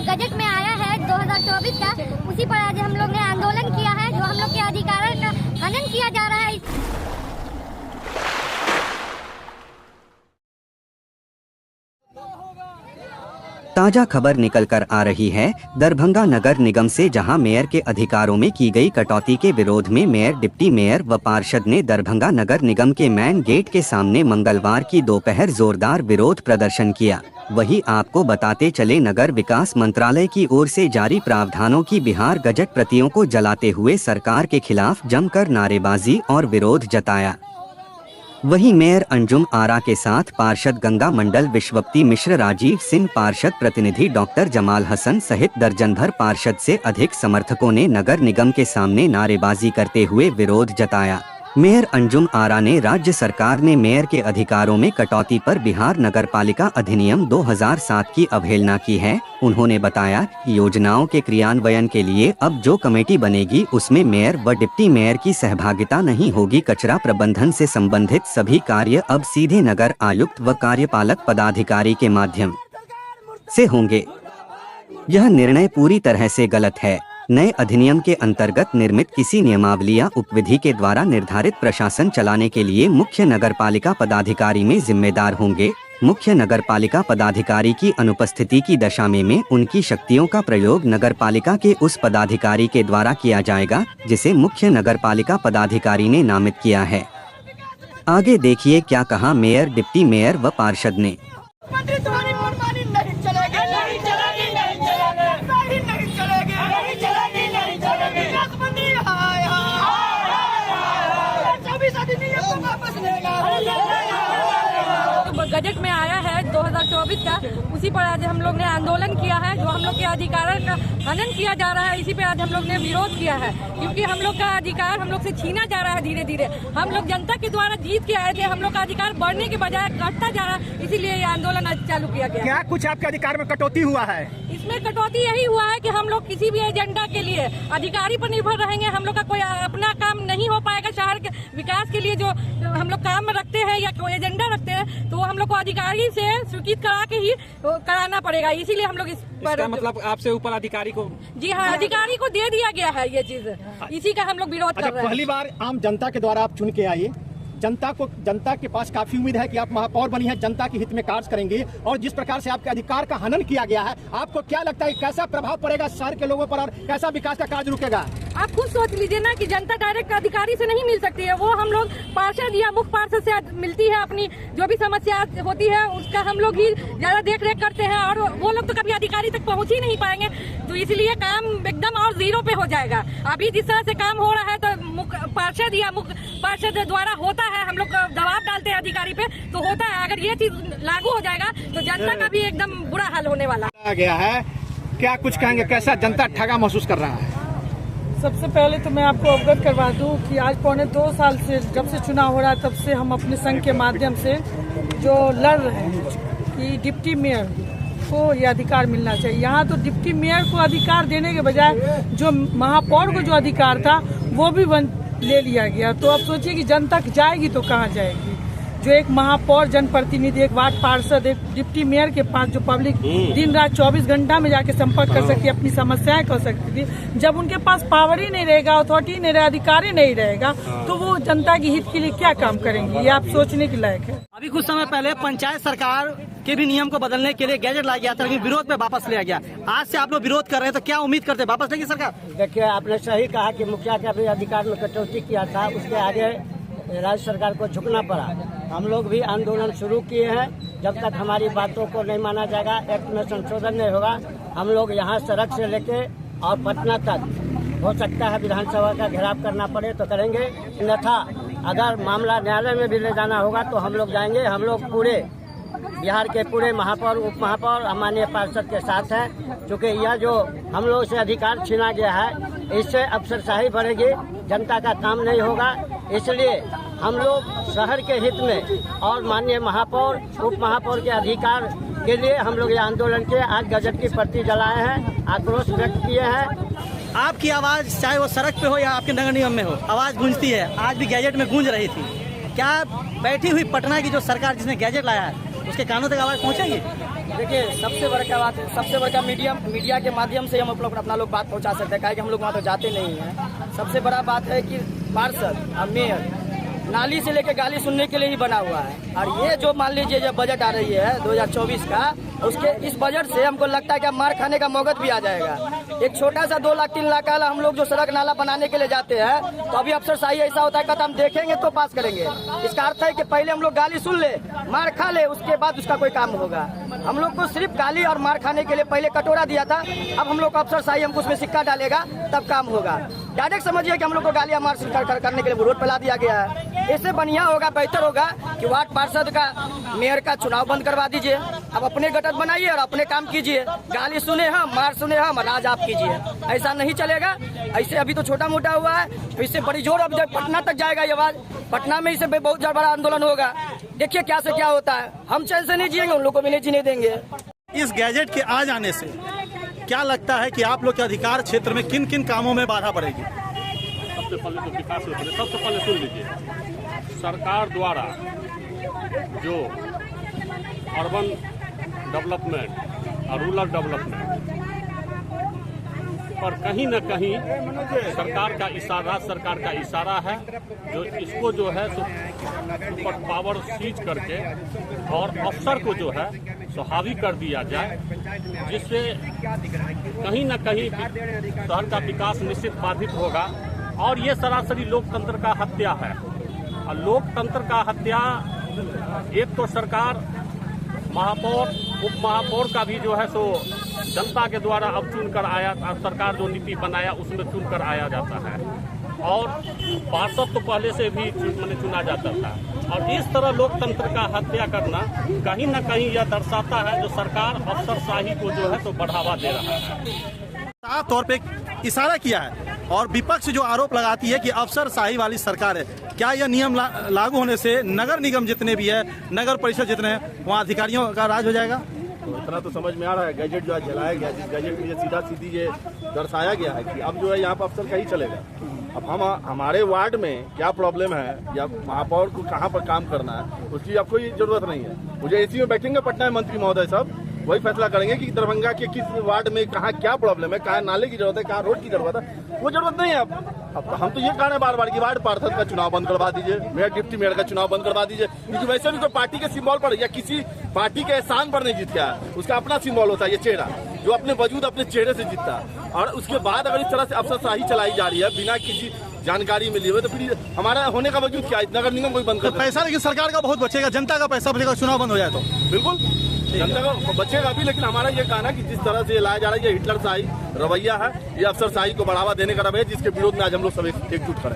Gazette में आया है 2024 का, उसी पर आज हम लोग ने आंदोलन किया है। जो हम लोग के अधिकारों का हनन किया जा रहा है। ताजा खबर निकल कर आ रही है दरभंगा नगर निगम से, जहां मेयर के अधिकारों में की गई कटौती के विरोध में मेयर, डिप्टी मेयर व पार्षद ने दरभंगा नगर निगम के मेन गेट के सामने मंगलवार की दोपहर जोरदार विरोध प्रदर्शन किया। वहीं आपको बताते चले, नगर विकास मंत्रालय की ओर से जारी प्रावधानों की बिहार गजट प्रतियों को जलाते हुए सरकार के खिलाफ जमकर नारेबाजी और विरोध जताया। वहीं मेयर अंजुम आरा के साथ पार्षद गंगा मंडल, विश्वप्ती मिश्र, राजीव सिंह, पार्षद प्रतिनिधि डॉक्टर जमाल हसन सहित दर्जन भर पार्षद से अधिक समर्थकों ने नगर निगम के सामने नारेबाजी करते हुए विरोध जताया। मेयर अंजुम आरा ने राज्य सरकार ने मेयर के अधिकारों में कटौती पर बिहार नगरपालिका अधिनियम 2007 की अवहेलना की है। उन्होंने बताया, योजनाओं के क्रियान्वयन के लिए अब जो कमेटी बनेगी उसमें मेयर व डिप्टी मेयर की सहभागिता नहीं होगी। कचरा प्रबंधन से संबंधित सभी कार्य अब सीधे नगर आयुक्त व कार्यपालक पदाधिकारी के माध्यम से होंगे। यह निर्णय पूरी तरह से गलत है। नए अधिनियम के अंतर्गत निर्मित किसी नियमावली या उपविधि के द्वारा निर्धारित प्रशासन चलाने के लिए मुख्य नगरपालिका पदाधिकारी में जिम्मेदार होंगे। मुख्य नगरपालिका पदाधिकारी की अनुपस्थिति की दशा में उनकी शक्तियों का प्रयोग नगरपालिका के उस पदाधिकारी के द्वारा किया जाएगा जिसे मुख्य नगरपालिका पदाधिकारी ने नामित किया है। आगे देखिए क्या कहा मेयर, डिप्टी मेयर व पार्षद ने। गजट में आया है 2024 का, उसी पर आज हम लोग ने आंदोलन किया है। जो हम लोग के अधिकारों का हनन किया जा रहा है, इसी पे आज हम लोग ने विरोध किया है। क्योंकि हम लोग का अधिकार हम लोग से छीना जा रहा है धीरे धीरे। हम लोग जनता के द्वारा जीत के आए थे, हम लोग का अधिकार बढ़ने के बजाय घटता जा रहा है। इसीलिए ये आंदोलन आज चालू किया गया। क्या कुछ आपके अधिकार में कटौती हुआ है? इसमें कटौती यही हुआ है कि हम लोग किसी भी एजेंडा के लिए अधिकारी पर निर्भर रहेंगे। हम लोग का कोई अपना काम नहीं हो पाएगा। शहर के विकास के लिए जो हम लोग काम रखते हैं या कोई एजेंडा रखते हैं, तो हम लोग को अधिकारी से स्वीकृत करा के ही कराना पड़ेगा। इसीलिए हम लोग इस पर मतलब आपसे ऊपर अधिकारी को, जी हाँ, अधिकारी को दे दिया गया है ये चीज। इसी का हम लोग विरोध कर रहे हैं। पहली बार आम जनता के द्वारा आप चुन के आइए। जनता के पास काफी उम्मीद है कि आप महापौर बनी है, जनता के हित में कार्य करेंगे। और जिस प्रकार से आपके अधिकार का हनन किया गया है, आपको क्या लगता है कैसा प्रभाव पड़ेगा शहर के लोगों पर और कैसा विकास का कार्य रुकेगा? आप खुद सोच लीजिए ना कि जनता डायरेक्ट अधिकारी से नहीं मिल सकती है। वो हम लोग पार्षद या मुख्य पार्षद से मिलती है। अपनी जो भी समस्या होती है उसका हम लोग ही ज्यादा देख रेख करते हैं, और वो लोग तो कभी अधिकारी तक पहुँच ही नहीं पाएंगे। तो इसलिए काम एकदम और जीरो पे हो जाएगा। अभी जिस तरह से काम हो रहा है तो पार्षद या मुख्य पार्षद द्वारा होता है, हम लोग दबाव डालते हैं अधिकारी पे, तो होता है। अगर ये चीज लागू हो जाएगा तो जनता का भी एकदम बुरा हाल होने वाला गया है। क्या कुछ कहेंगे, कैसा जनता ठगा महसूस कर रहा है? सबसे पहले तो मैं आपको अवगत करवा दूं कि आज पौने 2 साल से जब से चुनाव हो रहा है, तब से हम अपने संघ के माध्यम से जो लड़ रहे हैं कि डिप्टी मेयर को ये अधिकार मिलना चाहिए। यहाँ तो डिप्टी मेयर को अधिकार देने के बजाय जो महापौर को जो अधिकार था वो भी ले लिया गया। तो अब सोचिए कि जनता जाएगी तो कहाँ जाएगी। जो एक महापौर, जनप्रतिनिधि, एक वार्ड पार्षद, एक डिप्टी मेयर के पास जो पब्लिक दिन रात 24 घंटा में जाके संपर्क कर सकती है, अपनी समस्याएं कर सकती थी, जब उनके पास पावर ही नहीं रहेगा, अथॉरिटी नहीं रहेगा, अधिकार ही नहीं रहेगा, तो वो जनता के हित के लिए क्या काम करेंगे? ये आप सोचने के लायक है। अभी कुछ समय पहले पंचायत सरकार के भी नियम को बदलने के लिए गैजेट लाया गया था, लेकिन विरोध में वापस लिया गया। आज से आप लोग विरोध कर रहे हैं, तो क्या उम्मीद करते हैं वापस लेगी सरकार? देखिए, आपने सही कहा कि मुखिया के अपने अधिकार में कटौती किया था, उसके आगे राज्य सरकार को झुकना पड़ा। हम लोग भी आंदोलन शुरू किए हैं। जब तक हमारी बातों को नहीं माना जाएगा, एक्ट में संशोधन नहीं होगा, हम लोग यहाँ सड़क से लेके और पटना तक हो सकता है विधानसभा का घेराव करना पड़े तो करेंगे, अन्यथा अगर मामला न्यायालय में भी ले जाना होगा तो हम लोग जाएंगे। हम लोग पूरे बिहार के पूरे महापौर, उप महापौर, माननीय पार्षद के साथ हैं। क्योंकि यह जो हम लोग से अधिकार छीना गया है, इससे अफसरशाही बढ़ेगी, जनता का काम नहीं होगा। इसलिए हम लोग शहर के हित में और माननीय महापौर, उप महापौर के अधिकार के लिए हम लोग ये आंदोलन किए। आज गजट की प्रति जलाए हैं, आक्रोश व्यक्त किए हैं। आपकी आवाज चाहे वो सड़क पे हो या आपके नगर निगम में हो, आवाज गूंजती है। आज भी गैजेट में गूंज रही थी। क्या बैठी हुई पटना की जो सरकार जिसने गैजेट लाया है उसके कानों तक आवाज पहुंचेगी? देखिए, सबसे बड़का बात है, सबसे बड़का मीडिया के माध्यम से हम लोग अपना लोग बात पहुंचा सकते हैं, कि हम लोग वहाँ तो जाते नहीं हैं। सबसे बड़ा बात है कि पार्षद और मेयर नाली से लेकर गाली सुनने के लिए ही बना हुआ है। और ये जो मान लीजिए जब बजट आ रही है 2024 का, उसके इस बजट से हमको लगता है कि मार खाने का मौका भी आ जाएगा। एक छोटा सा 2 लाख 3 लाख का हम लोग जो सड़क नाला बनाने के लिए जाते हैं, तो अभी अफसरशाही ऐसा होता है कि हम देखेंगे तो पास करेंगे। इसका अर्थ है कि पहले हम लोग गाली सुन ले, मार खा ले, उसके बाद उसका कोई काम होगा। हम लोग को सिर्फ गाली और मार खाने के लिए पहले कटोरा दिया था, अब हम लोग को अफसरशाही हमको उसमें सिक्का डालेगा तब काम होगा। डायरेक्ट समझिए कि हम लोग को गालियां मार करने के लिए रोड फैला दिया गया है। इससे बढ़िया होगा, बेहतर होगा कि वार्ड पार्षद का, मेयर का चुनाव बंद करवा दीजिए। अब अपने गठन बनाइए और अपने काम कीजिए। गाली सुने हम, मार सुने हम, राज आप कीजिए। ऐसा नहीं चलेगा। ऐसे अभी तो छोटा मोटा हुआ है, तो इससे बड़ी जोर अब जब पटना तक जाएगा ये आवाज, पटना में इसे बहुत बड़ा आंदोलन होगा। देखिए क्या से क्या होता है। हम चैन से नहीं जिएंगे, उन लोगों को भी नहीं जीने देंगे। इस गैजेट के आ जाने से क्या लगता है कि आप लोग के अधिकार क्षेत्र में किन किन कामों में बाधा पड़ेगी? सबसे पहले तो विकास में पड़े। सबसे पहले सुन लीजिए, सरकार द्वारा जो अर्बन डेवलपमेंट और रूरल डेवलपमेंट पर कहीं न कहीं सरकार का इशारा है, जो इसको जो है सुपर पावर सीज करके और अफसर को जो है सो हावी कर दिया जाए, जिससे कहीं न कहीं शहर का विकास निश्चित बाधित होगा। और ये सरासरी लोकतंत्र का हत्या है। और लोकतंत्र का हत्या, एक तो सरकार, महापौर, उप महापौर का भी जो है सो जनता के द्वारा अब चुनकर आया, सरकार जो नीति बनाया उसमें चुनकर आया जाता है। और पार्षद तो पहले से भी चुना जाता था। और इस तरह लोकतंत्र का हत्या करना कहीं न कहीं यह दर्शाता है जो सरकार अफसरशाही को जो है तो बढ़ावा दे रहा है। साफ तौर पे इशारा किया है। और विपक्ष जो आरोप लगाती है कि अफसरशाही वाली सरकार है, क्या यह नियम लागू होने से नगर निगम जितने भी है, नगर परिषद जितने हैं, वहाँ अधिकारियों का राज हो जाएगा? तो इतना तो समझ में आ रहा है। गैजेट जो आज जलाया गया, जिस गैजेट में ये सीधा सीधी ये दर्शाया गया है कि अब जो है यहाँ पर अफसर का ही चलेगा। अब हमारे वार्ड में क्या प्रॉब्लम है या महापौर को कहाँ पर काम करना है, उसकी अब कोई जरूरत नहीं है। मुझे एसी में बैठेंगे पटना में मंत्री महोदय साहब, वही फैसला करेंगे कि दरभंगा के किस वार्ड में कहाँ क्या प्रॉब्लम है, कहाँ नाले की जरूरत है, कहाँ रोड की जरूरत है। वो जरूरत नहीं है। अब हम तो ये कह रहे हैं बार बार कि वार्ड पार्षद का चुनाव बंद करवा दीजिए, मेयर डिप्टी मेयर का चुनाव बंद करवा दीजिए। क्योंकि वैसे भी तो पार्टी के सिंबल पर या किसी पार्टी के एहसान पर नहीं जीत गया है, उसका अपना सिंबल होता है ये चेहरा, जो अपने वजूद अपने चेहरे से जीतता है। और उसके बाद अगर इस तरह से अफसरशाही चलाई जा रही है बिना किसी जानकारी मिली हुई, तो फिर हमारा होने का वजूद क्या? नगर निगम कोई बंद कर पैसा लेकिन सरकार का बहुत बचेगा, जनता का पैसा बचेगा, चुनाव बंद हो जाए तो बिल्कुल जनता का बचेगा भी। लेकिन हमारा ये कहना कि जिस तरह से ये लाया जा रहा है, ये हिटलरशाही रवैया है, ये अफसरशाही को बढ़ावा देने का रवैया, जिसके विरोध में आज हम लोग सब एकजुट करें।